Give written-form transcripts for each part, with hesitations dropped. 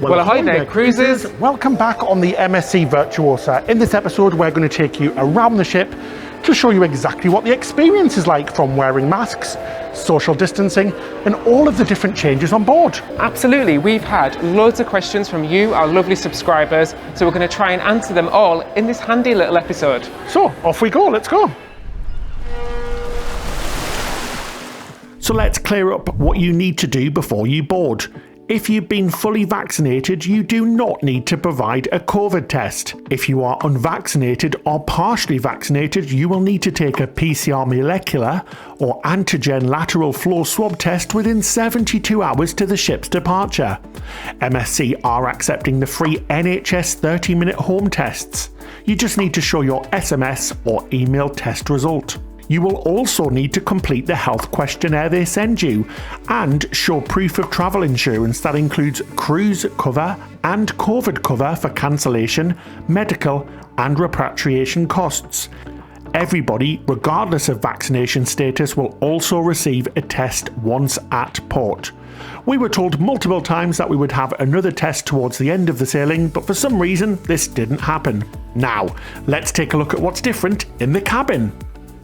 Well, ahoy there, cruisers! Welcome back on the MSC Virtuosa. In this episode, we're going to take you around the ship to show you exactly what the experience is like, from wearing masks, social distancing, and all of the different changes on board. Absolutely, we've had loads of questions from you, our lovely subscribers, so we're going to try and answer them all in this handy little episode. So, off we go, let's go! So let's clear up what you need to do before you board. If you've been fully vaccinated, you do not need to provide a COVID test. If you are unvaccinated or partially vaccinated, you will need to take a PCR molecular or antigen lateral flow swab test within 72 hours to the ship's departure. MSC are accepting the free NHS 30-minute home tests. You just need to show your SMS or email test result. You will also need to complete the health questionnaire they send you and show proof of travel insurance that includes cruise cover and COVID cover for cancellation, medical and repatriation costs. Everybody, regardless of vaccination status, will also receive a test once at port. We were told multiple times that we would have another test towards the end of the sailing, but for some reason this didn't happen. Now, let's take a look at what's different in the cabin.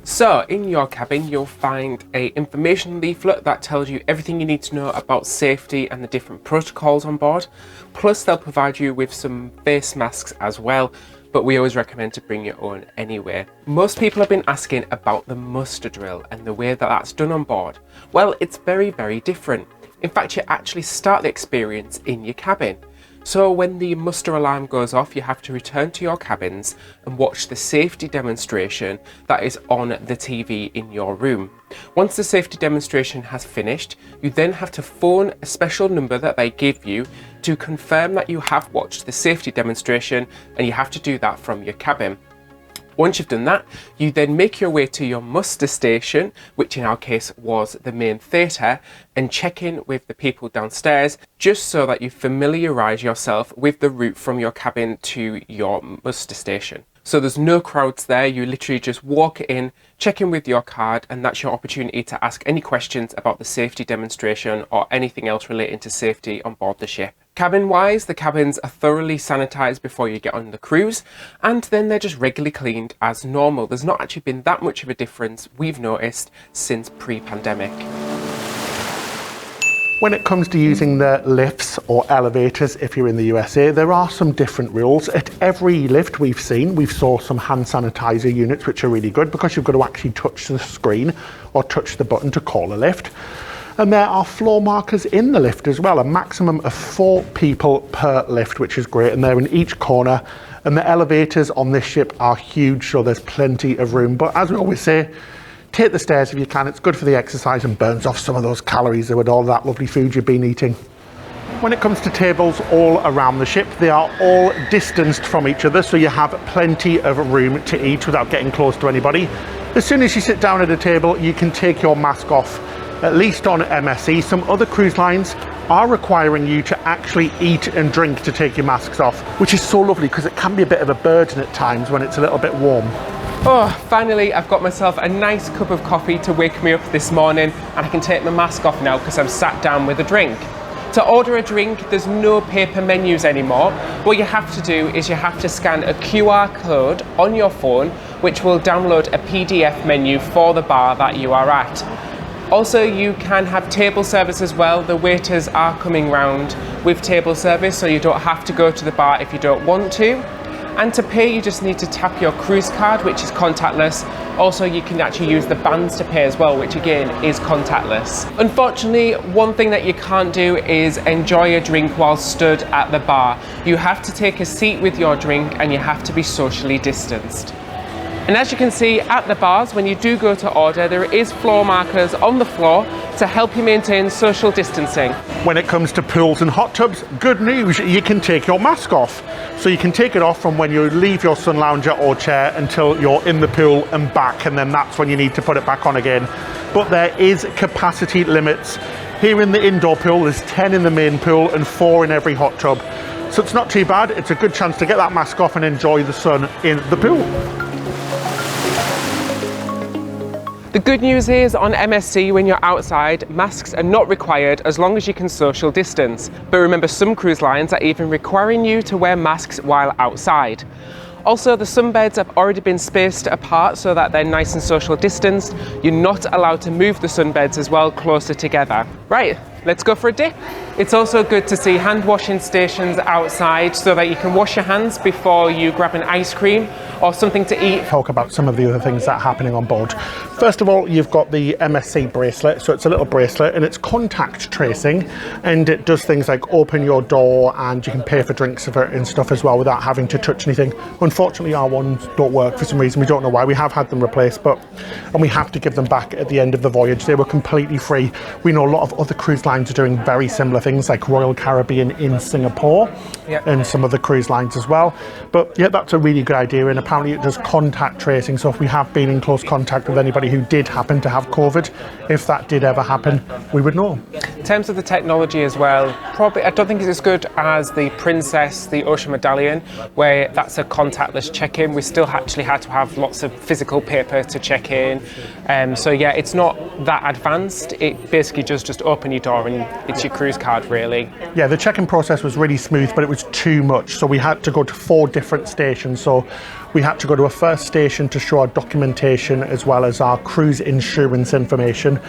So, in your cabin, you'll find an information leaflet that tells you everything you need to know about safety and the different protocols on board. Plus, they'll provide you with some face masks as well, but we always recommend to bring your own anyway. Most people have been asking about the muster drill and the way that that's done on board. Well, it's very, very different. In fact, you actually start the experience in your cabin. So when the muster alarm goes off, you have to return to your cabins and watch the safety demonstration that is on the TV in your room. Once the safety demonstration has finished, you then have to phone a special number that they give you to confirm that you have watched the safety demonstration, and you have to do that from your cabin. Once you've done that, you then make your way to your muster station, which in our case was the main theatre, and check in with the people downstairs, just so that you familiarise yourself with the route from your cabin to your muster station. So there's no crowds there, you literally just walk in, check in with your card, and that's your opportunity to ask any questions about the safety demonstration or anything else relating to safety on board the ship. Cabin-wise, the cabins are thoroughly sanitised before you get on the cruise, and then they're just regularly cleaned as normal. There's not actually been that much of a difference we've noticed since pre-pandemic. When it comes to using the lifts or elevators, if you're in the USA, there are some different rules. At every lift we've saw some hand sanitizer units, which are really good because you've got to actually touch the screen or touch the button to call a lift. And there are floor markers in the lift as well, a maximum of 4 people per lift, which is great, and they're in each corner. And the elevators on this ship are huge, so there's plenty of room. But as we always say, take the stairs if you can. It's good for the exercise and burns off some of those calories with all that lovely food you've been eating. When it comes to tables all around the ship, they are all distanced from each other, so you have plenty of room to eat without getting close to anybody. As soon as you sit down at a table, you can take your mask off. At least on MSC, some other cruise lines are requiring you to actually eat and drink to take your masks off, which is so lovely because it can be a bit of a burden at times when it's a little bit warm. Oh, finally I've got myself a nice cup of coffee to wake me up this morning, and I can take my mask off now because I'm sat down with a drink. To order a drink, there's no paper menus anymore. What you have to do is you have to scan a QR code on your phone, which will download a PDF menu for the bar that you are at. Also, you can have table service as well. The waiters are coming round with table service, so you don't have to go to the bar if you don't want to. And to pay, you just need to tap your cruise card, which is contactless. Also, you can actually use the bands to pay as well, which again is contactless. Unfortunately, one thing that you can't do is enjoy a drink while stood at the bar. You have to take a seat with your drink and you have to be socially distanced. And as you can see at the bars, when you do go to order, there is floor markers on the floor to help you maintain social distancing. When it comes to pools and hot tubs, good news, you can take your mask off. So you can take it off from when you leave your sun lounger or chair until you're in the pool and back, and then that's when you need to put it back on again. But there is capacity limits. Here in the indoor pool, there's 10 in the main pool and 4 in every hot tub. So it's not too bad. It's a good chance to get that mask off and enjoy the sun in the pool. The good news is on MSC, when you're outside, masks are not required as long as you can social distance. But remember, some cruise lines are even requiring you to wear masks while outside. Also, the sunbeds have already been spaced apart so that they're nice and social distanced. You're not allowed to move the sunbeds as well closer together. Right, let's go for a dip. It's also good to see hand washing stations outside so that you can wash your hands before you grab an ice cream or something to eat. Talk about some of the other things that are happening on board. First of all, you've got the MSC bracelet. So it's a little bracelet and it's contact tracing, and it does things like open your door and you can pay for drinks and stuff as well without having to touch anything. Unfortunately, our ones don't work for some reason. We don't know why. We have had them replaced, and we have to give them back at the end of the voyage. They were completely free. We know a lot of other cruise lines are doing very similar things, like Royal Caribbean in Singapore, and some other cruise lines as well. But yeah, that's a really good idea, and apparently it does contact tracing, so if we have been in close contact with anybody who did happen to have COVID, if that did ever happen, we would know. In terms of the technology as well, probably I don't think it's as good as the Princess, the Ocean Medallion, where that's a contactless check-in. We still actually had to have lots of physical paper to check in. So yeah, it's not that advanced. It basically just open your door and it's your cruise card, really. Yeah, the check-in process was really smooth, but it was too much. So we had to go to 4 different stations. So we had to go to a first station to show our documentation as well as our cruise insurance information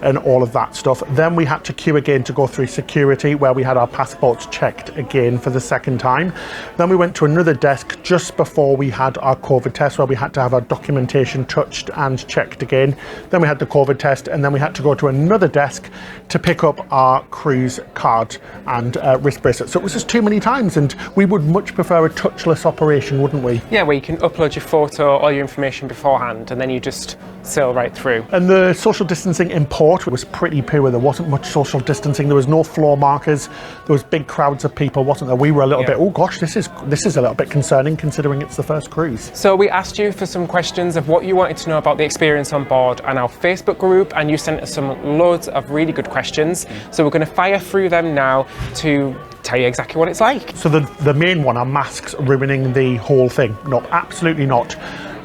and all of that stuff. Then we had to queue again to go through security, where we had our passports checked again for the second time. Then we went to another desk just before we had our COVID test, where we had to have our documentation touched and checked again. Then we had the COVID test, and then we had to go to another desk to pick up our cruise card and wrist bracelet. So it was just too many times, and we would much prefer a touchless operation, wouldn't we? Yeah, where you can upload your photo, all your information beforehand, and then you just sail right through. And the social distancing in port was pretty poor. There wasn't much social distancing. There was no floor markers. There was big crowds of people, wasn't there? We were a little bit, oh gosh, this is a little bit concerning considering it's the first cruise. So we asked you for some questions of what you wanted to know about the experience on board on our Facebook group, and you sent us some loads of really good questions. So we're going to fire through them now to tell you exactly what it's like. So the main one, are masks ruining the whole thing? No, absolutely not.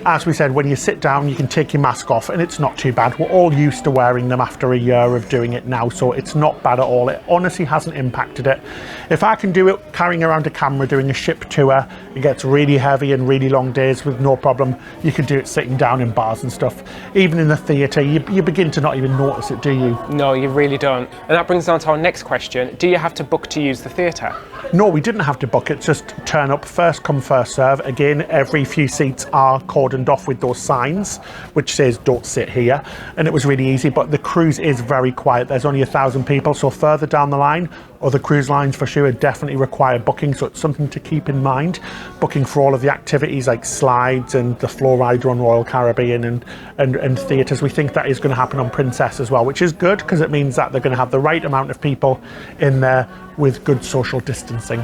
As we said, when you sit down, you can take your mask off and it's not too bad. We're all used to wearing them after a year of doing it now, so it's not bad at all. It honestly hasn't impacted it. If I can do it carrying around a camera, doing a ship tour, it gets really heavy and really long days with no problem. You can do it sitting down in bars and stuff. Even in the theatre, you begin to not even notice it, do you? No, you really don't. And that brings us on to our next question. Do you have to book to use the theatre? No, we didn't have to book it, just turn up, first come, first serve. Again, every few seats are cordoned off with those signs, which says don't sit here. And it was really easy, but the cruise is very quiet. There's only 1,000 people, so further down the line, other cruise lines for sure definitely require booking, so it's something to keep in mind. Booking for all of the activities like slides and the floor rider on Royal Caribbean and theatres. We think that is going to happen on Princess as well, which is good because it means that they're going to have the right amount of people in there with good social distancing.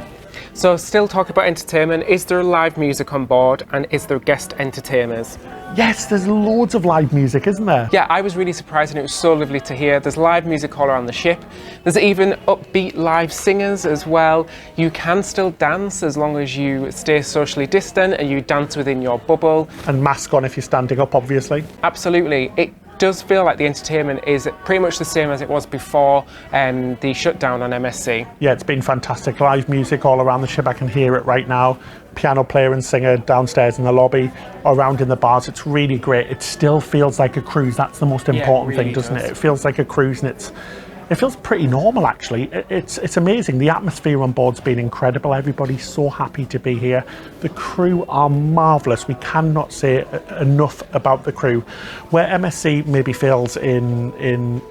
So still talk about entertainment. Is there live music on board, and is there guest entertainers? Yes, there's loads of live music, isn't there? Yeah, I was really surprised and it was so lovely to hear. There's live music all around the ship. There's even upbeat live singers as well. You can still dance as long as you stay socially distant and you dance within your bubble. And mask on if you're standing up, obviously. Absolutely. It does feel like the entertainment is pretty much the same as it was before the shutdown on MSC. Yeah, it's been fantastic. Live music all around the ship. I can hear it right now. Piano player and singer downstairs in the lobby, around in the bars. It's really great. It still feels like a cruise. That's the most important thing, doesn't it? It feels like a cruise, and it feels pretty normal, actually. It's amazing. The atmosphere on board's been incredible. Everybody's so happy to be here. The crew are marvellous. We cannot say enough about the crew. Where MSC maybe fails in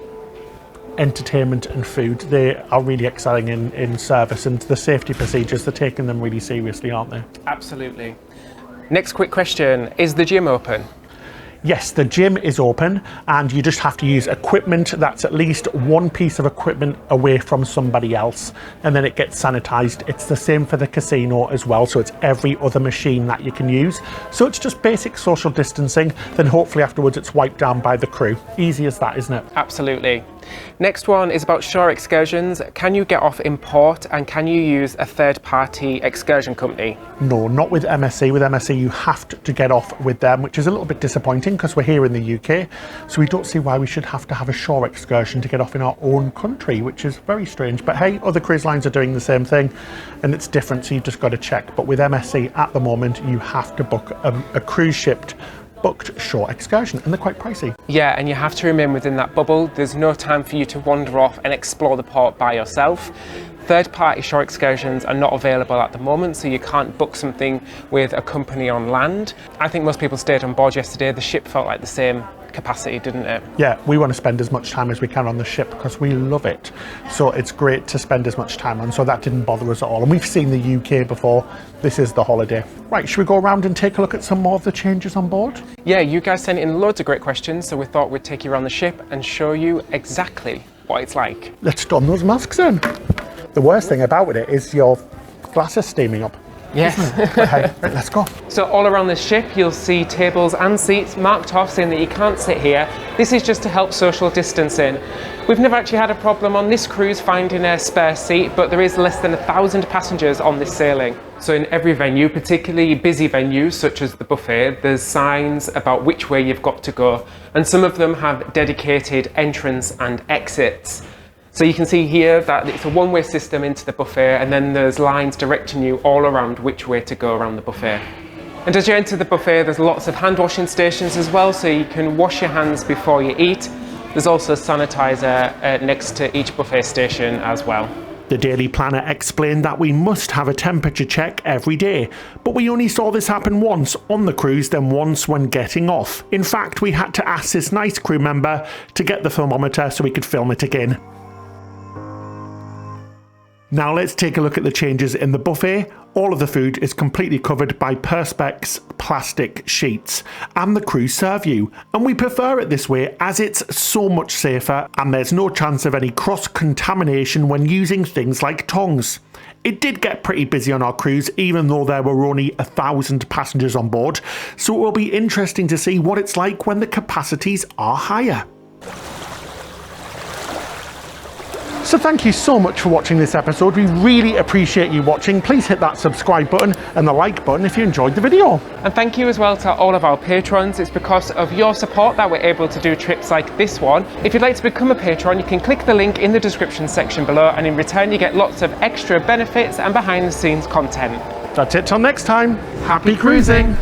entertainment and food, they are really excelling in service, and the safety procedures, they're taking them really seriously, aren't they? Absolutely. Next quick question, is the gym open? Yes, the gym is open, and you just have to use equipment that's at least one piece of equipment away from somebody else, and then it gets sanitized. It's the same for the casino as well, so it's every other machine that you can use. So it's just basic social distancing, then hopefully afterwards it's wiped down by the crew. Easy as that, isn't it? Absolutely. Next one is about shore excursions. Can you get off in port, and can you use a third-party excursion company? No, not with MSC. With MSC, you have to get off with them, which is a little bit disappointing because we're here in the UK. So we don't see why we should have to have a shore excursion to get off in our own country, which is very strange. But hey, other cruise lines are doing the same thing and it's different, so you've just got to check. But with MSC at the moment, you have to book a cruise ship booked shore excursion, and they're quite pricey. Yeah, and you have to remain within that bubble. There's no time for you to wander off and explore the port by yourself. Third-party shore excursions are not available at the moment, so you can't book something with a company on land. I think most people stayed on board yesterday. The ship felt like the same capacity, didn't it? Yeah, we want to spend as much time as we can on the ship because we love it. So it's great to spend as much time on, so that didn't bother us at all. And we've seen the UK before. This is the holiday. Right, should we go around and take a look at some more of the changes on board? Yeah, you guys sent in loads of great questions, so we thought we'd take you around the ship and show you exactly what it's like. Let's don those masks in. The worst thing about it is your glasses steaming up. Yes. But hey, right, let's go. So all around the ship you'll see tables and seats marked off saying that you can't sit here. This is just to help social distancing. We've never actually had a problem on this cruise finding a spare seat, but there is less than 1,000 passengers on this sailing. So in every venue, particularly busy venues such as the buffet, there's signs about which way you've got to go, and some of them have dedicated entrance and exits. So you can see here that it's a one-way system into the buffet, and then there's lines directing you all around which way to go around the buffet. And as you enter the buffet, there's lots of hand washing stations as well, so you can wash your hands before you eat. There's also sanitizer next to each buffet station as well. The Daily Planner explained that we must have a temperature check every day, but we only saw this happen once on the cruise, then once when getting off. In fact, we had to ask this nice crew member to get the thermometer so we could film it again. Now let's take a look at the changes in the buffet. All of the food is completely covered by Perspex plastic sheets, and the crew serve you. And we prefer it this way as it's so much safer and there's no chance of any cross-contamination when using things like tongs. It did get pretty busy on our cruise, even though there were only 1,000 passengers on board, so it will be interesting to see what it's like when the capacities are higher. So thank you so much for watching this episode. We really appreciate you watching. Please hit that subscribe button and the like button if you enjoyed the video. And thank you as well to all of our patrons. It's because of your support that we're able to do trips like this one. If you'd like to become a patron, you can click the link in the description section below, and in return you get lots of extra benefits and behind the scenes content. That's it till next time. Happy cruising!